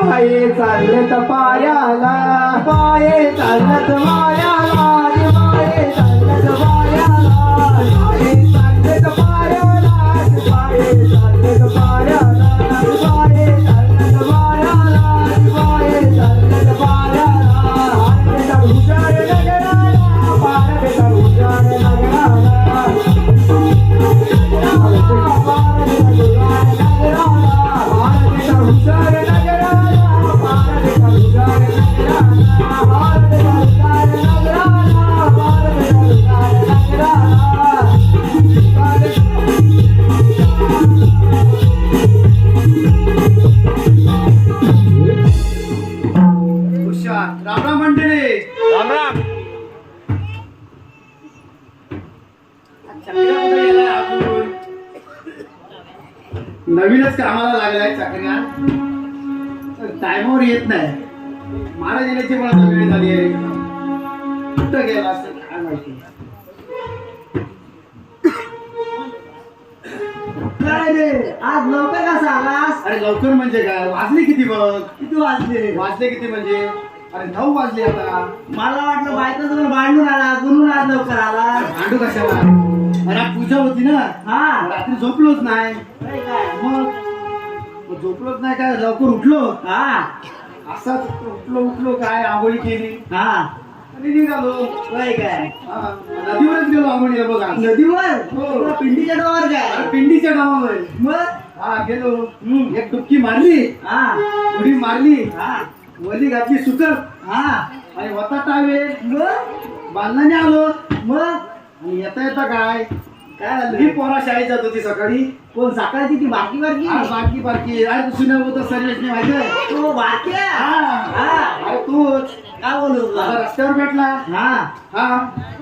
पाये चालत पायाला, पाये चालत पायाला, पाये चालत पायाला, पाये चालत पायाला, पाये चालत पायाला, पाये चालत पायाला, पाये चालत पायाला, बेटा हुशार नगराला, पार बेटा हुशार नगराला, राम मंडळी, राम राम. चक्र्या कुठे गेलाय अजून? नवीनच कामाला लागलाय चक्र्या, टायमावर येत नाही. महाराज येण्याची मला आता वेळ झाली आहे. कुठं गेला असेल काय माहिती. काय रे आज लवकर कसा आलास? अरे लवकर म्हणजे काय, वाजले किती बघ. किती वाजले? वाजले किती म्हणजे अरे 9 वाजले आता. मला वाटलं बायका जवळ भांडून आला, गुणून आज लवकर आला. भांडू कशाला? अरे आज पूजा होती ना. हा रात्री झोपलोच नाही. मग झोपलोच नाही काय, लवकर उठलो. हा असाच उठलो काय, आंघोळी केली. हा आणि निघालो. काय काय नदीवरच गेलो आंघोळीला. बघा नदीवर? हो. पिंडीच्या डावावर काय? पिंडीच्या डावावर. मग हा गेलो. एक डुबकी मारली. हा उडी मारली. हा वली घातली सुकत. हा आणि होता टावे. मग बांधण्याने आलो. मग आणि येता येता काय झालं? ही पोरा शाळेत जात होती सकाळी. कोण सकाळची? ती बाकी बारकी अरे सुना होत सर्वेशने माहिती. तो बाकी अरे तूच काय बोलू रस्त्यावर भेटला. हा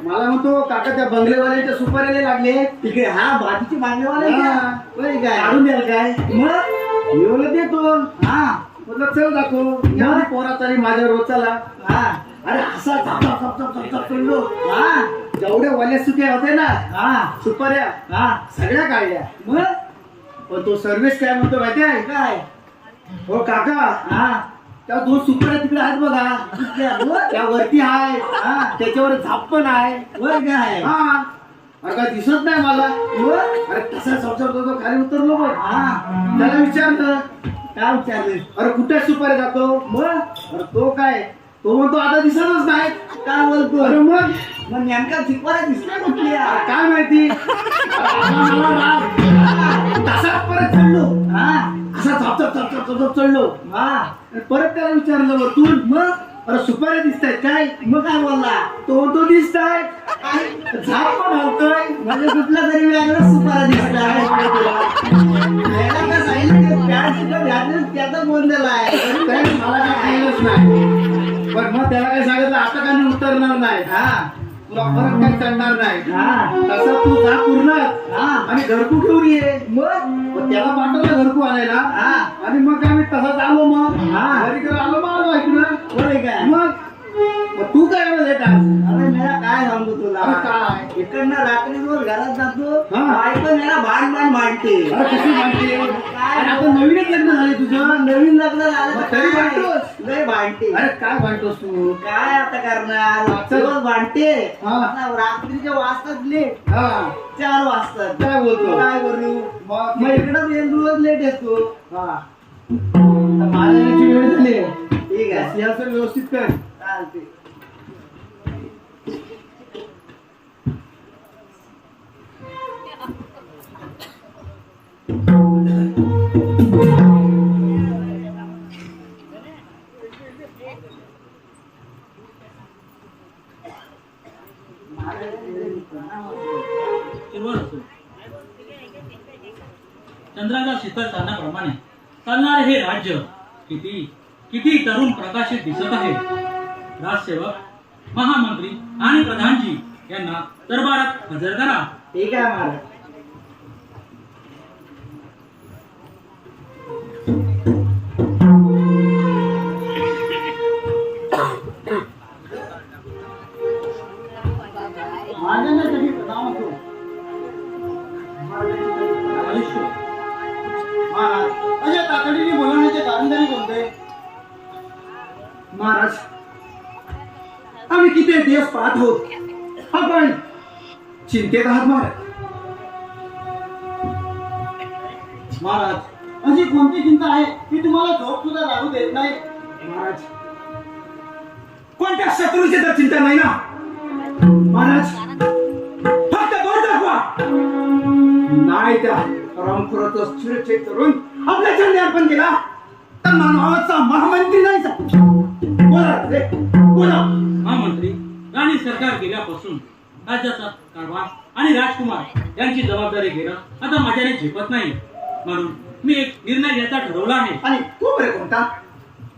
मला म्हणतो काका त्या बंगलेवाल्यांच्या सुपारीला लागले तिकडे. हा बाकीचे बंगलेवाले काय काढून द्याल काय? मग येऊन देतो. हा म्हटलं चल दाखव. पोरा तरी माझ्या रोज चला. हा अरे असा चढलो. हा जेवढ्या वाल्या सुक्या होत्या ना सुपाऱ्या सगळ्या काढल्या. मग पण तो सर्वेश काय म्हणतो माहिती आहे काय? हो काका त्या 2 सुपाऱ्या तिकडे आहेत बघा. त्या वरती आहे. त्याच्यावर झाप पण आहे. वर काय? हा अरे काय दिसत नाही मला. अरे तसा तो खाली उतरलो. बघ त्याला विचारलं. काय विचारलं? अरे कुठे सुपारी जातो? मग अरे तो काय तो म्हणतो आता दिसतच नाही. काय बोलतो? अरे मग नेमका सुपाऱ्या दिसल्या कुठल्या काय माहिती. तसाच परत चढलो. असा झप चढलो. परत त्याला विचारलं वरतून. मग अरे सुपाऱ्या दिसतायत काय? मग काय बोलला? तो दिसताय. झाप पण हलतोय. म्हणजे कुठला तरी वेगळा सुपारा दिसताय. त्याचा बोललेला आहे. मला काय कळलंच नाही. पण मग त्याला काय सांगितलं आता काही उतरणार नाही. तुला परत काही चढणार नाही. तसा तू जा पूर्ण आणि घरकू घेऊन ये. मग त्याला पाठवलं घरकू आणायला. आणि मग आम्ही तसाच आलो. मग घरी आलो मग ऐकलं काय. मग तू काय लेट आज? अरे मला काय सांगू तुला. काय इकडनं रात्री रोज घरात जातो. बायको मला भांडते. कशी भांडते? आता नवीनच लग्न झाले तुझं. नवीन लग्न झालं तरी भांडतोस? लय भांडते. अरे काय भांडतोस तू? काय आता करणार, रोज भांडते. रात्रीच्या वाजतात लेट. 4 वाजतात. काय बोलतो? काय करू मग इकडं रोज लेट येतो. माझ्या येण्याची वेळ झाली. ठीक आहे याचं व्यवस्थित कर. चालते. चंद्राच्या शीतल चांदण्याप्रमाणे चालणारे हे राज्य किती तरुण प्रकाशित दिसत आहे. राजसेवक, महामंत्री आणि प्रधानजी यांना दरबारात हजर करा. ठीक आहे महाराज. अशा तातडीने बोलवण्याचे कारण तरी कोणते? महाराज आम्ही किती दिवस पाहत आहोत आपण चिंतेत आहात महाराज अशी कोणती चिंता आहे की तुम्हाला झोप सुद्धा लागू देत नाही महाराज कोणत्या शत्रूची तर चिंता नाही ना महाराज फक्त दोर दाखवा नाही त्या रामपुराचं छेड करून आपल्या चरणी अर्पण केला तर मानवाचा महामंत्री नाही बोला रे बोला महामंत्री राणी सरकार गेल्यापासून राज्याचा कारभार आणि राजकुमार यांची जबाबदारी घेणं आता माझ्याने झेपत नाही म्हणून मी एक निर्णय घ्यायचा ठरवला आहे. आणि तो बरे कोणता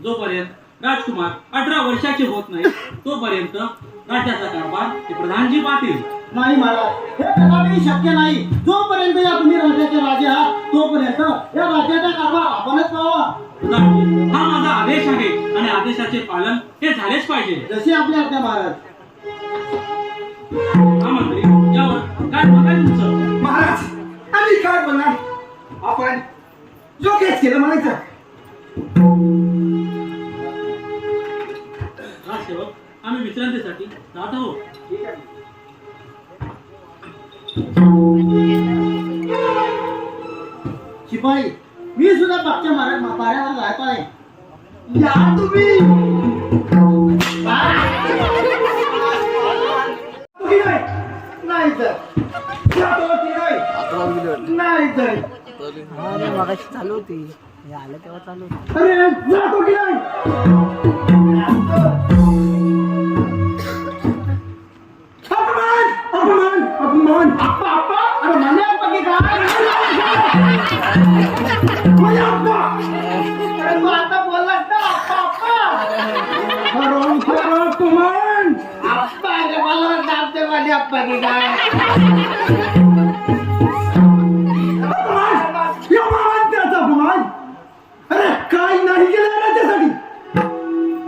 जोपर्यंत राजकुमार 18 वर्षाचे होत नाही तोपर्यंत राज्याचा कारभार ते प्रधानजी पाहतील. नाही महाराज हे कदापि शक्य नाही. जोपर्यंत या तुम्ही राज्याचे राजे आहात तोपर्यंत या राज्याचा कारभार आपणच पाहावा. प्रधानजी, हा माझा आदेश आहे आणि आदेशाचे पालन हे झालेच पाहिजे. जशी आपल्या आज्ञा महाराज. महामंत्री यावर काय बघाय तुमचं? महाराज आम्ही काय बोलणार आपण योग्यच केलं म्हणायचं. राजसेवक आम्ही विश्रांतीसाठी जात आहोत. ठीक आहे. शिपाई मी सुद्धा मागच्या पाड्यावर राहत आहे. या तुम्ही नाही तर नाही तर अरे मगाशी चालू होती हे आलं तेव्हा चालू होती. अरे जातो की नाही अपमान अपमान अपमान अप्पा अप्पा अरे म्हणे अप्पा की काय म्हणे अप्पा अरे तू आता बोललास ना अप्पा अप्पा खरं खरं अपमान अप्पा अरे मला दाबते माझे अप्पा की काय अपमान अरे काय नाही केलं राज्यासाठी.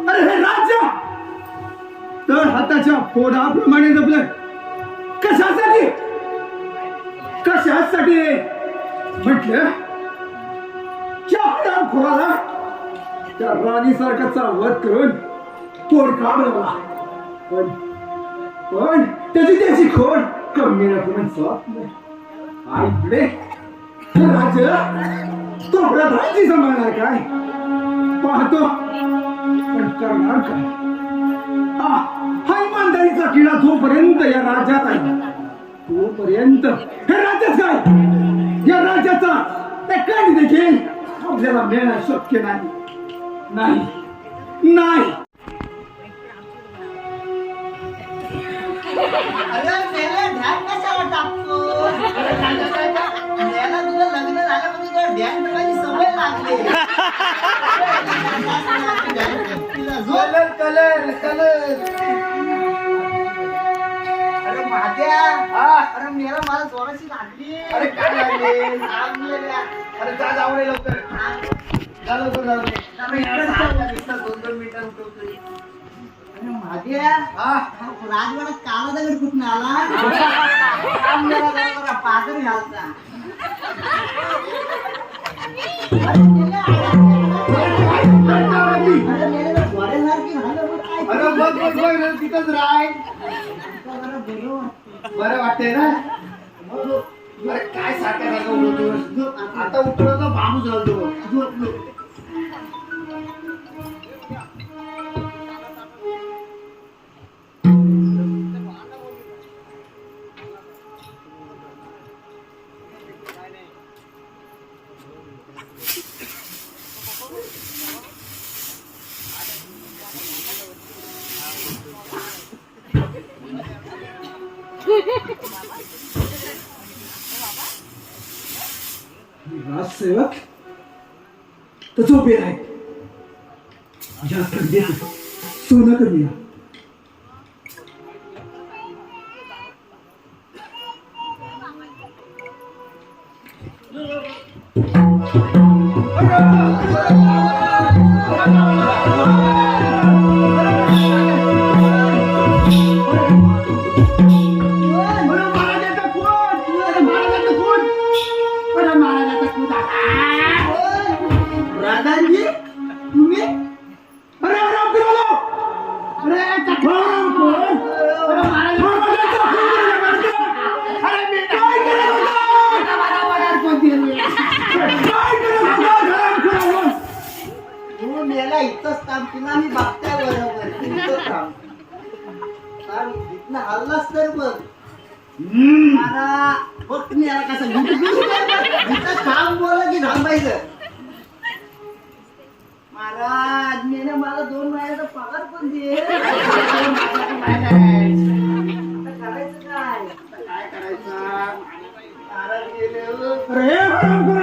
अरे हे राज्य तर हाताच्या फोडाप्रमाणे जपलं. कशासाठी कशासाठी म्हटलं खोराला त्या राणी सारखाचा वध करून पोट काढला. पण त्याची खोड कमी नको आई पुढे राज्य तो प्रधानजी सांभाळणार काय पाहतो पण करणार काय. हा इमानदारीचा किडा जोपर्यंत या राज्यात आहे तोपर्यंत हे राज्यात काय या राज्याचा कधी देखील आपल्याला मिळणं शक्य नाही. नाही नाही अरे मेला ध्यान कशावर टाकतो? मेला तुझं लग्न झालं म्हणजे तुला ध्यान ठेवायची सवय लागली. कलर अरे माझ्या अरे मेला मला जोराची लागली. अरे काय लागले लागलेल्या. अरे जा जाऊ रे लवकर जा लवकर जाऊ रे. दोन मिनिटं उठवतोय. अरे माझ्या राजवाड्यात काला दगड कुठून आला पादर घालता. अरे बघ तिथंच राय बरं वाटतंय ना. बरं काय सारखं उठवतो आता उठवलं तर बाबूच घालतो. राजसेवक तर झोपे आहे. जास्त द्या सोनं करूया. प्रधानजी तुम्ही अरे राम फिरवला इथनं हल्लास तर बघ हम्म. मला बघ तुम्ही याला कसं काम बोला की थांबायचं महाराज मेने मला 2 महिन्याचा पगार पण दे आता करायचं काय काय करायचं महाराज गेले हो. अरे हे हरामखोर!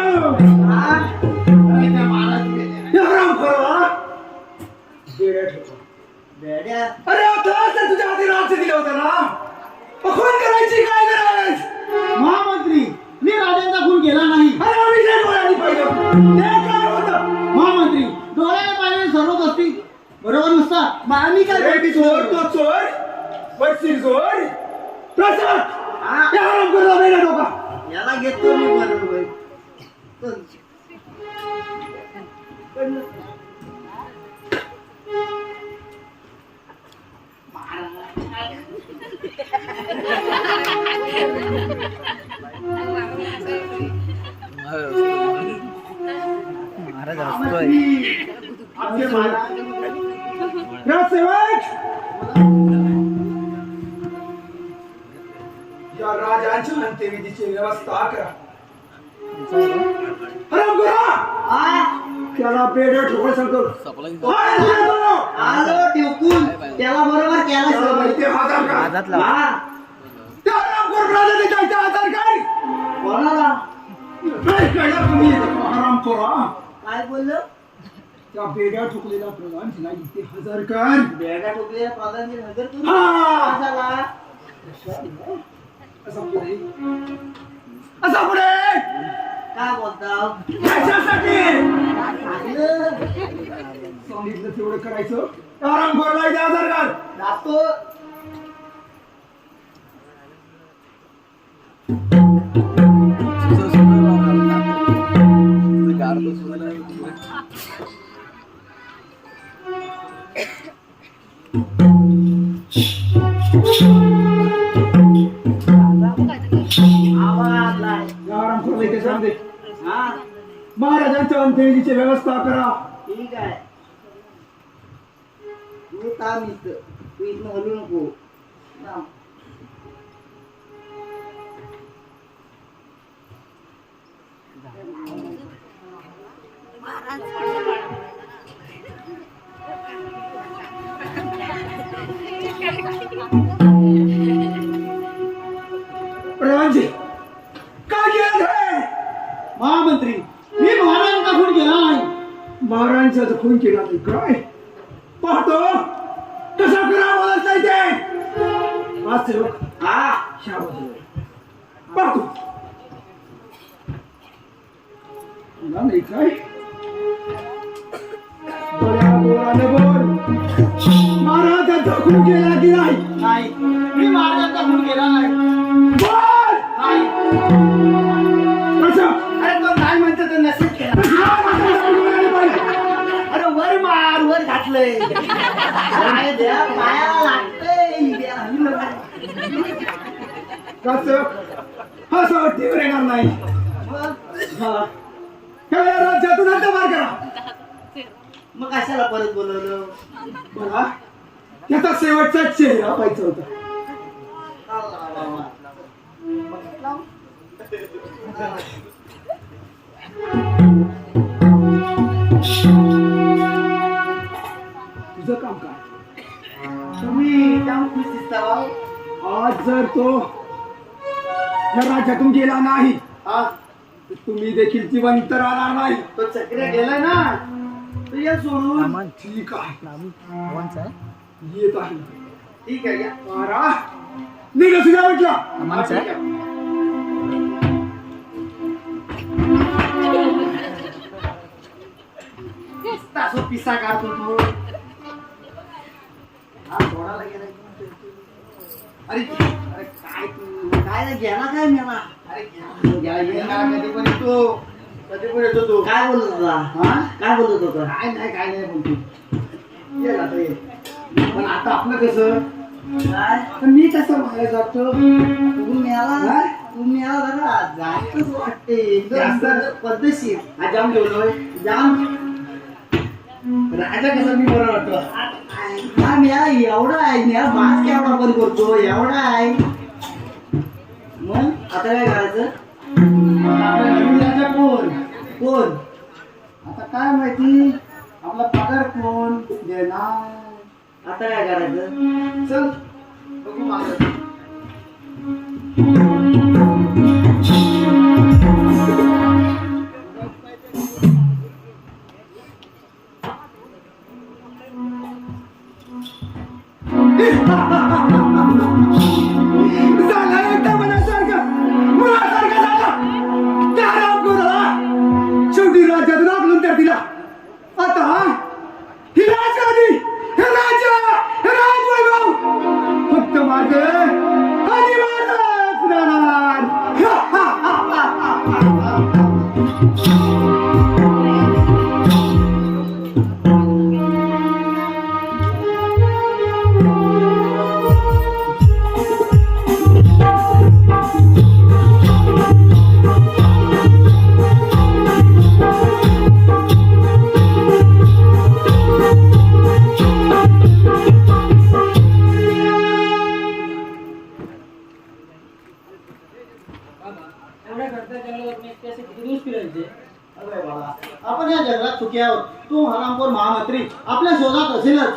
हा? अरे त्या महाराज गेले. हे हरामखोर, हा? बेड्या ठेवतो. बेड्या अरे आता तर तुझ्या हाती राज्य दिलं होतं ना मग खून करायची काय गरज? महामंत्री मी राजांचा खून केला नाही अरे आम्ही जे डोळ्यांनी पाहिलं ते काय होतं? महामंत्री डोळ्याने पाहिजे सर्व गोष्टी बरोबर नसतात मग आम्ही काय अरे चोर तो चोर बसशील चोर प्रसाद हा? हे हरामखोरला बेड्या ठोका. याला घेतो मी बरोबर पण आपले महाराज राजसेवक या राजांच्या अंत्यविधीची व्यवस्था करा. हरामखोरा! त्याला बेड्या ठोका सांगतो. काय झालं तो? आलो टिकून त्याला बरोबर केला त्याला सवय. माहिती आहे हजार का? हा? त्या हरामखोर राजाने काय त्या हजार काय? कोणाला काय कळलं तुम्ही हरामखोरा? काय बोललो त्या बेड्या ठोकलेला प्रधान तिला इथे हजर कर. बेड्या टोकल्या प्रधानची नजर तू हा. कशाला असा पुढे काय बोलता कशासाठी सांगितलं सांगितलं तेवढं करायचं. हरामखोरला इथे हजर कर. जातो आवाज लाय या हरामखोरला इथे सांग दे. हा महाराजांच्या अंत्यविधीची व्यवस्था करा. ठीक आहे तू थांब इथं तू इथनं हलू नको थांब. प्रधानजी काय केलं हे? महामंत्री मी महाराजांचा खून केला नाही महाराजांचा खून केला नाही काय पाहतो कसा करा बोलत नाही ते आज सेवक हा शाबास पाहतो तुला नाही काय बऱ्या बोलाने बोल महाराजांचा खून केला की नाही नाही मी महाराजांचा खून केला नाही बोल नाही कसं अरे तो नाही म्हणतो तो नसेल केला अरे वर मार वर घातलंय काय द्या पायाला लागतंय द्या, हलू नका. कसं असं वाटतं येणार नाही मग हा ह्या राज्यातून हद्दपार करा. मग कशाला परत बोलवलं मला त्याचा शेवटचा चेहरा पाहिजे होता. तुझं काम काय तुम्ही जाऊन खुश दिसता भाऊ. आज जर तो या राज्यातून गेला नाही हा तर तुम्ही देखील जिवंत राहणार नाही. तो चक्र गेलाय ना तो या सोडून ठीक आहे येत आहे. ठीक आहे या. मारा निघ तुझ्या म्हटलं तासो पिसा काढतो तू हा सोडायला गेला की अरे अरे काय तू काय रे, गेला काय मेला अरे गेला कधी पण येतो कधी पण येतो तू काय बोलत होता हा काय बोलत होता काय नाही बोलतो ये आता ये. पण आता आपलं कसं काय पण मी कसं बाहेर जातो तू मेला हा? तू मेला बघा जास्तच वाटते एकदम जास्त? पद्धतशीर आज जाऊन जेवलोय जाम राजा कसा मी बरं वाटतो. हा म्या एवढा आहे म्या मास्क एवढा पण करतो एवढा आहे. मग आता काय करायचं? आपला नवीन राजा कोण? कोण? आता काय माहिती आपला पगार कोण देणार. आता काय करायचं? चल बघू मागं. झाला एकदा मनासारखं मुलासारखं झालं. त्या रामगुराला शेवटी राज्यातून आकलून त्या दिला. आता ही राजगादी, हे राजा, हे राजवैभव फक्त माझे आणि माझाच राहणार. एवढ्या घडत्या जंगलावर मी एकटे असे किती दिवस फिरायचे? अरे बाबा, आपण या जगात चुकी आहोत. तू हरामखोर महामंत्री आपल्या शोधात असेलच.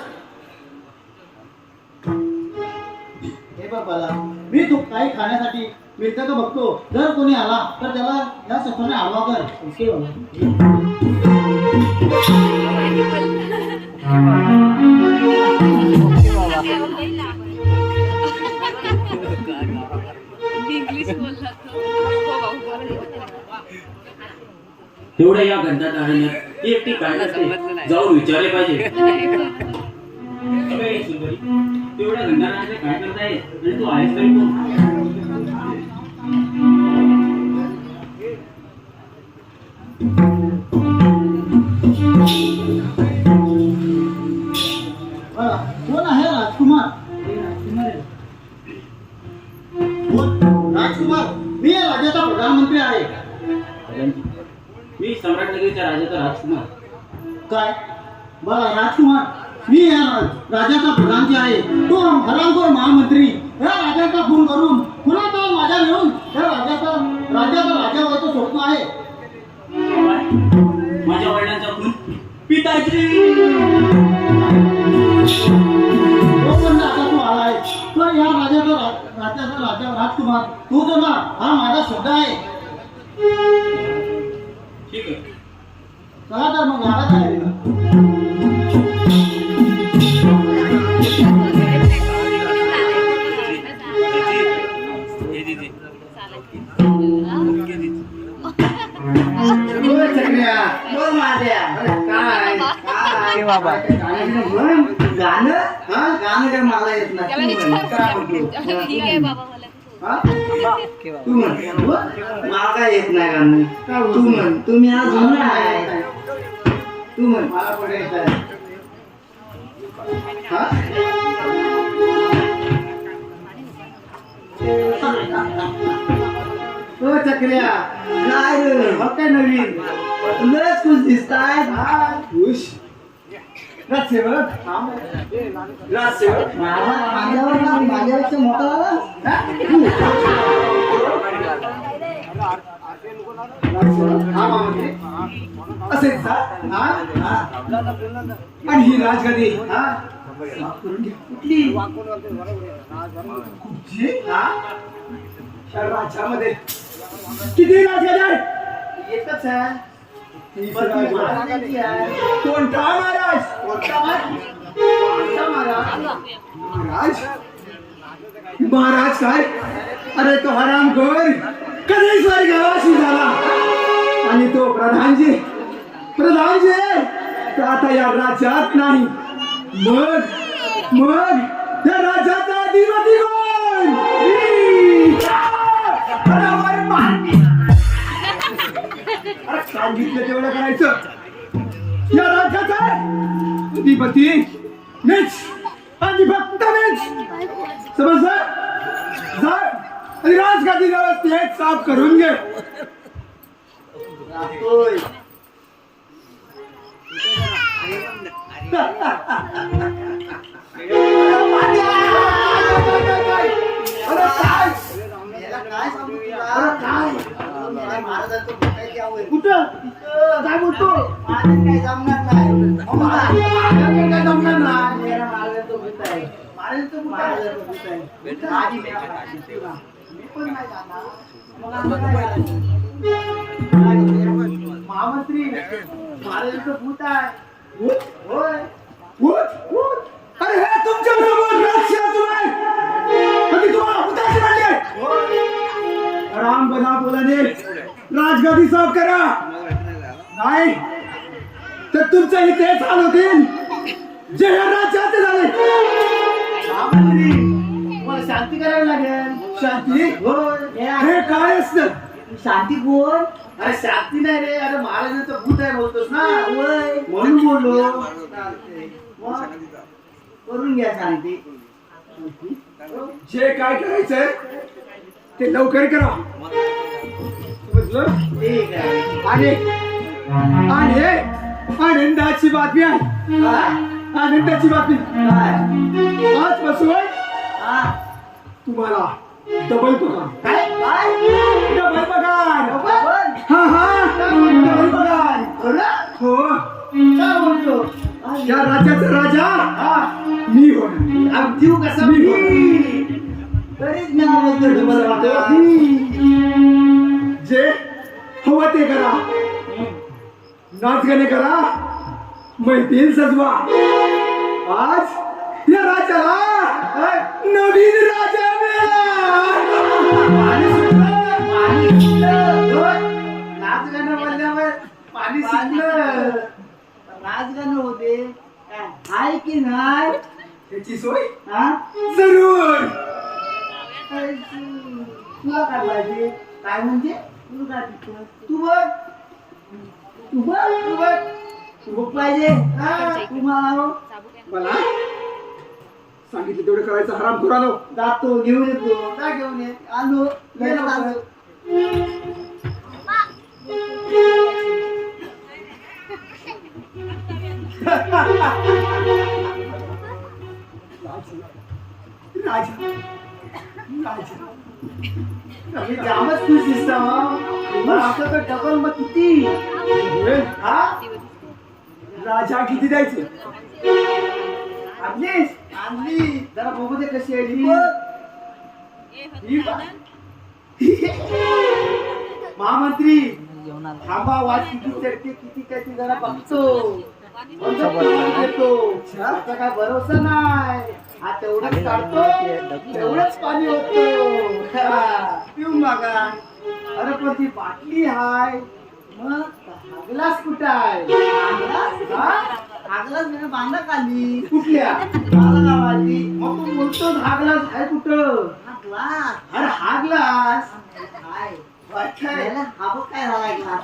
हे बघ बाला, मी तू काही खाण्यासाठी मिळतं का बघतो. जर कोणी आला तर त्याला या शस्त्राने आडवा कर. ओके बाबा. इंग्लिश बोलला तो. हो बाबा. तेवढ्या या घंटा टाळण्यात ती एकटी काय करते जाऊन विचारले पाहिजे. अबे सुंदरी, तेवढ्या घंटा टाळण्यात काय करताय आणि तू आहेस तरी कोण? बाला, कोण आहे राजकुमार? कोण? राजकुमार, मी या राज्याचा प्रधानमंत्री आहे. मी सम्राटनगरीच्या राजाचा राजकुमार. काय? बरं राजकुमार, मी या राज्याचा प्रधानची आहे. तो हरामखोर महामंत्री या राज्याचा खून करून कुणाचा माझ्या मिळून या राज्याचा राजा व्हायचं स्वप्न आहे. माझ्या वडिलांचा खून पिताजी. तो पण आता तू आलाय तर या राज्याचा राजकुमार तू जो ना हा माझा शब्द आहे. ठीक आहे. चला तर मग लागा तयारीला. बोल माझ्या. काय काय बाबा गाणं हा गाणं काय मला येत नाही. त्याला तू म्हण. काय विचार. म्हणतो? ठीक आहे बाबा मला. हा? तू म्हण. मला काय येत नाही गाणं. तू म्हण. तुम्ही आज जुना आहे. तू म्हण. मला पण येत आहे. हा? ओ चक्र्या काय रे? मग काय नवीन. लयच खुश दिसताय. हा खुश. राजसेवक राजसेवक माझ्यापेक्षा मोठा झाला. हा महामंत्री असेच हा हा आणि ही राजगादी हा करून घ्या. कुठली कुठची हा या राज्यामध्ये किती राजगादी आहेत? एकच आहे. महाराजांची आहे. कोणता महाराज? कोणता महाराज? महाराज महाराज काय? अरे तो हरामखोर कधी स्वर्गवासी झाला आणि तो प्रधानजी तर आता या राज्यात नाही. मग त्या राज्याचा अधिपती कोण? सांगितलं तेवढं करायचं. या राज्याचा अधिपती मीच आणि फक्त मीच. समजलं? जा आणि राजगादी व्यवस्थित साफ करून घे. राहतोय. अरे काय याला काय सांगू तुला? अरे काय मला महाराजांचं भेटायची आवड. कुठं काय बोलतो महाराज काही जमणार नाही. महाराजांना काय जमणार नाही. मेरा महाराजांचं भूत आहे. महाराजांचं भूत आहे. माझी मेरा महाराजांची बा. मी पण नाही जाणार. मला नाही जाणार. महामंत्री महाराजांचं भूत आहे होय. अरे हे तुमच्या बरोबर राक्षस आहे. कधी तुम्हाला भूताची म्हणले राम बना बोलाने राजगादी साफ करा नाही तर तुमचंही तेच हाल होतील जे या राज्याचे झाले. महामंत्री तुम्हाला शांती करावी लागेल. शांती हे काय असतं? शांती कोण? अरे शांती नाही रे. अरे महाराजांचं भूत आहे बोलतोस ना होय. म्हणून बोललो. मग करून घ्या शांती. जे काय करायचंय ते लवकर करा. समजलं? ठीक आहे. आणि आणि आनंदाची बातमी आहे. काय? आनंदाची बातमी काय? आजपासून हा? तुम्हाला डबल पगार. काय? काय? डबल पगार. पण? हा हा डबल पगार. खरं? हो काय बोलतो? या राज्याचा राजा मी होणार. देऊ कसा मी होणार. तरीच मी हा बोलतो डबल वाटतो. जे हवं ते करा. नाच गाणे करा. मैत्रीण सजवा. आज या राजाला नवीन राजा मिळाला. पाणी सुटलं. पाणी सुटलं. नाच गाणं बोलल्यावर पाणी सुटलं. राजगाणं होते आहे की नाही? त्याची सोय हा? जरूर. तुला काय पाहिजे? काय म्हणजे? तुला काय पिकलं? तू बघ. तू बघ. तू बघ. तू बघ पाहिजे. तुम्हाला हो. मला सांगितलं तेवढं करायचं. हराम खुरानो. जातो घेऊन येतो. काय घेऊन ये? आलो. लगेच आलो. राजा मी जामच खुश दिसता मग असं तर डबल मग किती? हा? राजा किती द्यायचे? आणलीस? आणली. जरा बघू दे कशी आहे ही. ही बघ. महामंत्री थांबा. वाट किती चढते किती काय ती जरा बघतो. येतो. आता काय भरोसा नाही. हा तेवढंच काढतो तेवढंच पाणी होतो. पिऊन बघा. अरे पण ती बाटली हाय. मग ग्लास कुठं आहे? ग्लास मी बांधा खाली. कुठल्या? गावाची. मग तू बोलतो हा ग्लास आहे कुठं? हा ग्लास. अरे हा ग्लास काय? हा बघ काय झाला ग्लास.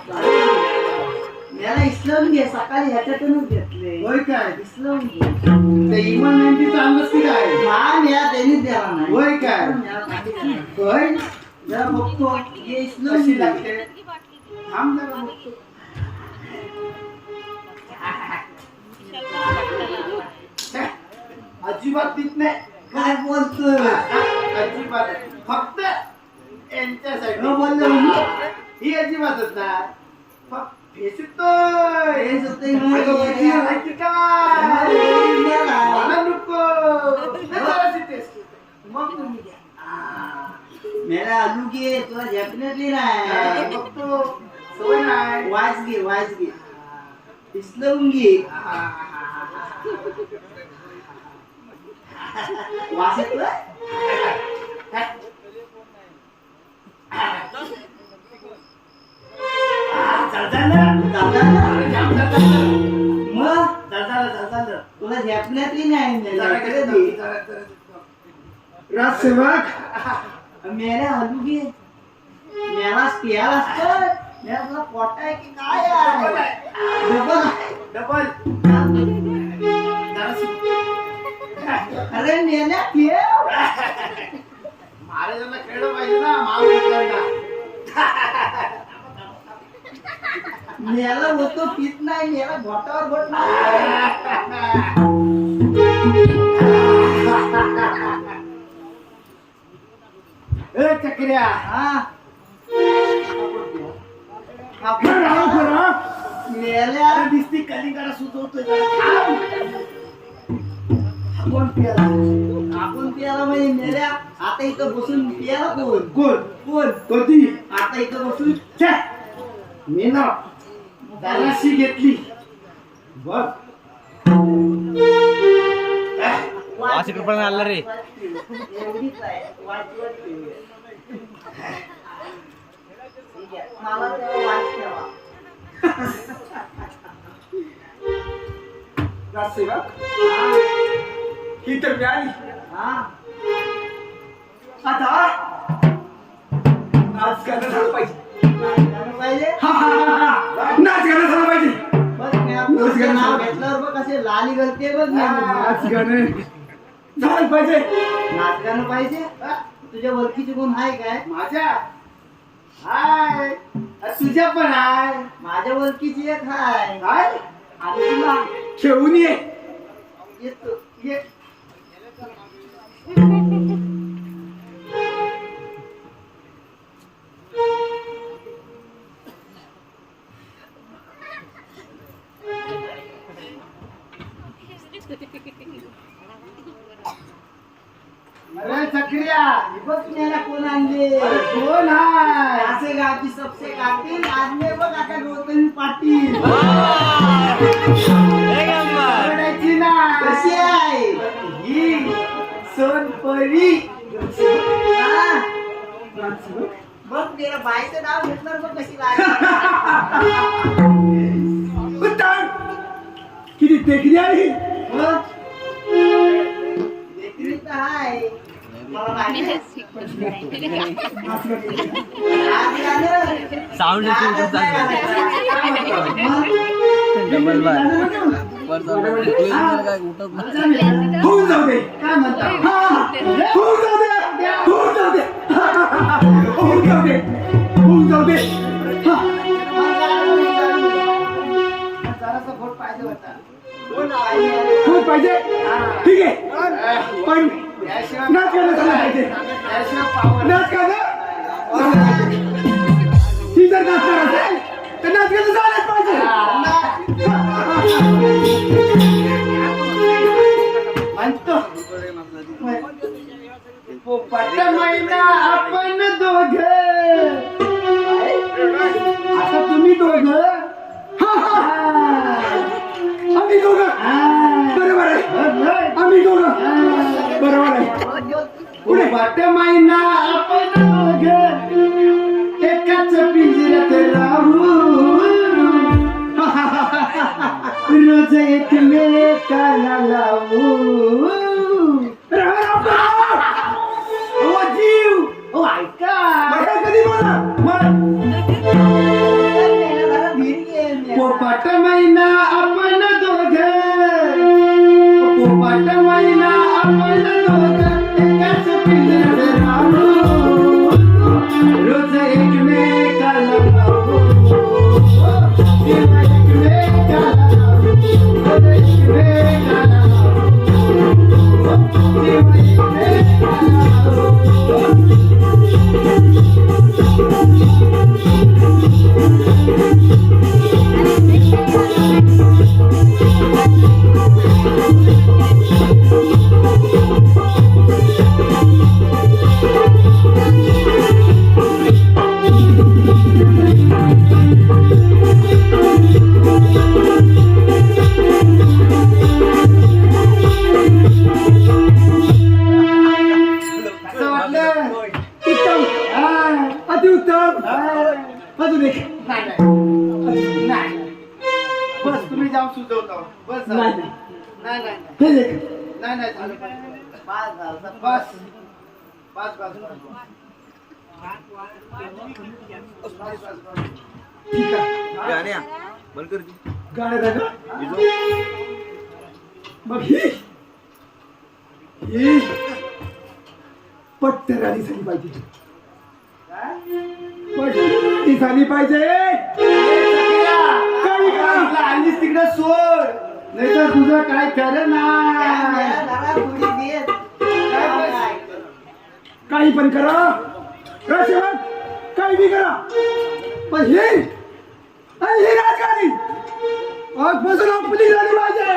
याला इस्लाम घे. सकाळी ह्याच्यातूनच घेतले. होय काय? इस्लाम घे. ते इमान नाईन्टी चांगलंच की काय? हा या त्यांनीच द्यावा नाही. होय काय? होय. जरा बघतो. हे इस्लाम कशी लागते? थांब जरा बघतो. अजिबात दित नाही. काय बोलतोय? अजिबात फक्त यांच्यासाठी बोललो. ही अजिबातच नाही. फक्त फेसतोय. मला नको. मग तुम्ही घ्या. मेरा आलू घे. तुला डेफिनेटली नाही. बघतो. सवय नाही. वाच घे. वाच घे. इस्लाम घे. वास येतोय? तुला झेपण्यातली नाही. राजसेवक मेऱ्या हलू घे. मेला स्पेअर असतं. मेरा तुला पोट आहे की काय आहे? डबल. अरे मेल्या ठेव. महाराजांना खेळलं पाहिजे ना. मेला होतो पित नाही मेला घोटावर घोट नाही ए चक्र्या हा मेल्या अरे दिसती कलिंगाला सुचवतोय जरा थांब. आपण प्याला आपण प्याला म्हणजे मेल्या आता इथं बसून प्याला कोण कोण कोण कोणती आता इथं बसून छे मी ना दाराशी घेतली बघ वाच रुपये आला रे एवढीच आहे वाच ठीक आहे मला तेव्हा वाच ठेवा राजसेवक ही तर मिळाली हा आता नाच गाणं झालं पाहिजे झालं पाहिजे हा हा हा हा नाच गाणं झालं पाहिजे बघ मी आपलं नाव घेतल्यावर बघ कसे लाली गलते बघ नाच गाणं झालं पाहिजे नाच गाणं पाहिजे तुझ्या वरकीचे गुण आहे काय माझ्या हाय तुझ्या पण हाय माझ्या वरकीची एक आहे काय आणि तुला ठेवून ये येतो ये अरे चक्रिया हे बघ मेला कोण आणले अरे कोण हाय असे गावची सबसे कातील आजमे बघ आता गौतमी पाटील आवडायची ना कशी आहे ही सोनपरी हा? बघ तिला बायचं नाव घेतलं बघ कशी लागली उत्तम किती टेकली आहे बघ देखील तर आहे मला माहिती आहे. आज गाणं. साऊंड गाणंच नाही घालायचं. होऊन जाऊ दे काय म्हणता होऊन जाऊ दे होऊन जाऊ दे होऊन जाऊ दे होऊन जाऊ दे जरासा भोट पाहिजे होता खूप पाहिजे ठीक आहे पण नाच गाणं झालं पाहिजे नाच गाणं ती जर नाचणार असेल तर नाच गाणं झालंच पाहिजे म्हणतो पोपट मैना आपण दोघ आता तुम्ही दोघ आम्ही दोघं बरोबर आहे आम्ही दोघं बरोबर आहे पुढे पोपट मैना आपण दोघ एकाच पिंजऱ्यात राहू रोज एकमेकाला लावू ओ जीव ओ ऐका कधी बोला पोपट मैना आपण दोघ पोपट मैना आपण दोघ एकाच पिंजऱ्यात राहू रोज एकमेकाला लावू एकमेकाला लावू रोज एकमेकाला असं वाटलं उत्तम अतिउत्तम अजून एक नाही बस तुम्ही जाऊन सुचवता बस नाही, नाही नाही हे देख. नाही नाही झालं पाहिजे. बस बस बस ठीक आहे गाणं गाणं मग ही पट्टराणी झाली पाहिजे पट्टराणी झाली पाहिजे काही करा. तुला आणलीस तिकडे सोड, नाही तर तुझं काय खरं नाही. काही पण करा राजसेवक, काही बी करा, पण ही राजकारणी आजपासून आपली झाली पाहिजे.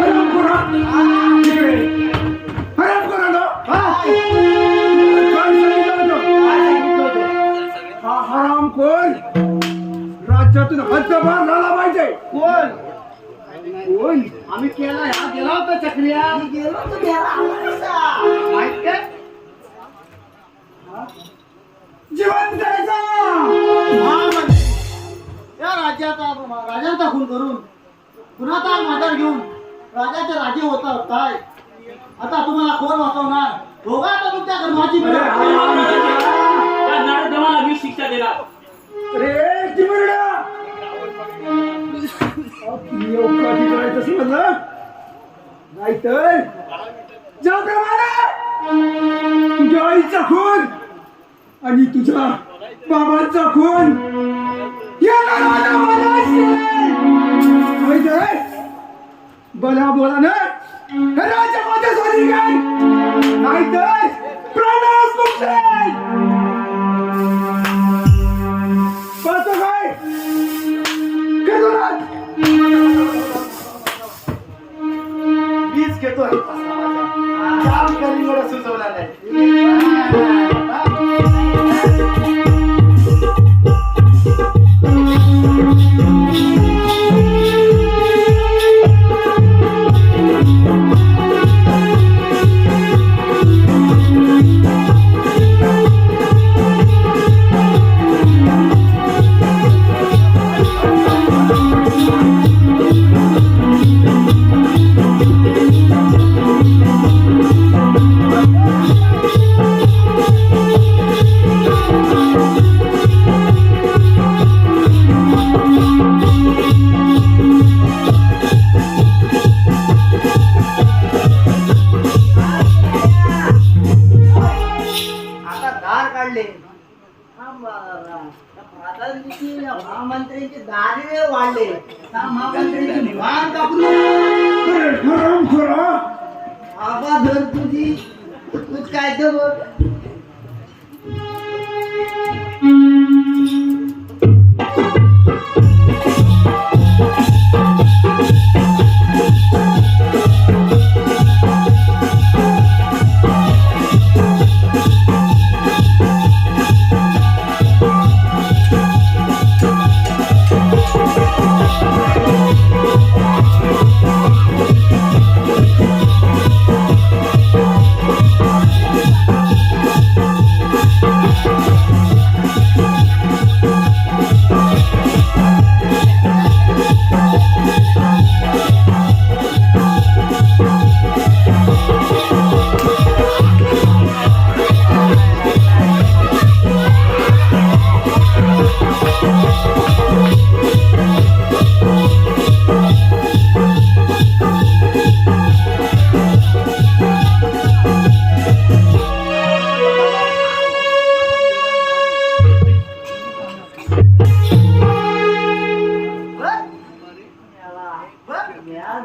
हरामखोरा, इकडे. हरामखोरा ना? काय सांगितलं होतं? हा हरामखोर राज्यातून हद्दपार झाला पाहिजे. कोण कोण? आम्ही केला, हा गेला होता चक्रिया, गेलो होतो माहित काय? जिवंत करायचा. या राजाचा खून करून कुणाचा माघार घेऊन राजाचे राजे होतात काय? आता तुम्हाला कोण वाचवणार? बघा आता तुमच्या कर्माची वेळ. त्या नराधमाला मी शिक्षा देणार. अरे चिमरड्या, आपली अवकाळी करायचं समजलं, नाहीतर ज्याप्रमाणे तुझ्या आईचा खून आणि तुझ्या बाबांचा खून या नावाला मला माहितीये, बला बोलानं राजा माझ्या स्वाधीन काय, नाहीतर प्राणास मुक्ती. पाहतो काय करतो मीच घेतोय. जाम कलिंगड सुचवला नाही. आता दार काढले. महामंत्र्यांचे दारे वाढले. महामंत्र्यांचे निवाण कापले. हरामखोरा. आबा धर तुझी तूच काय ते बघ.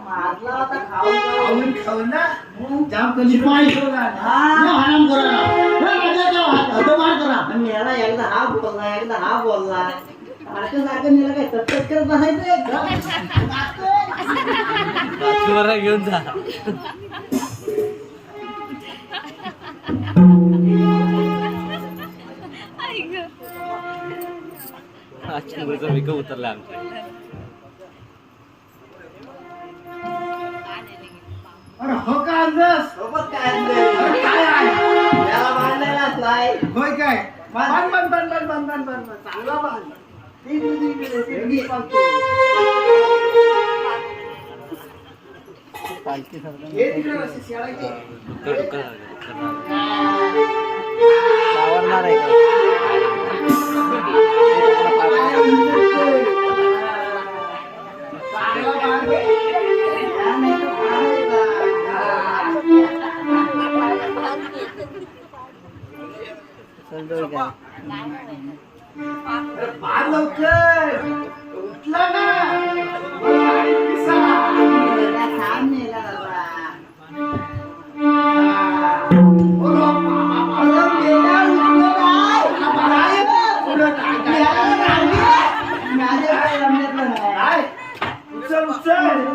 मारला होता खाऊन खाऊन ना जाम कलिंगड शिपाई. सुचवला. या हरामखोराला, या राजाच्या हद्दपार करा. आणि याला एकदा हा बोलला, एकदा हा बोलला. सारखं सारखं नेलं काय तत्तर करत बसायचं का? घेऊन जा. आई गं. चिंबरीचा मेकअप उतरला आमचा. अरे हो का अंदाज? सोबत काय आणलंय? काय आहे? याला बांधलेला असलाय. होय काय? बांध बांध बांध बांध बांध बांध बांध. चांगला बांध. हे हे तिकडे अशी शेळा घे. डुक्कर डुक्कर. बोलणार आहे का? समजलं का? फार लवकर उठला ना आणि पिसा. काय? उचल उचल.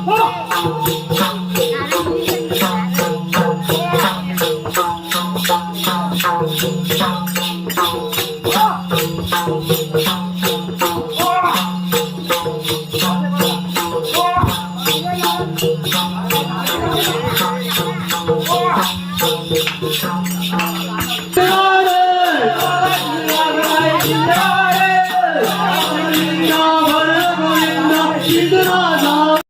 Oh!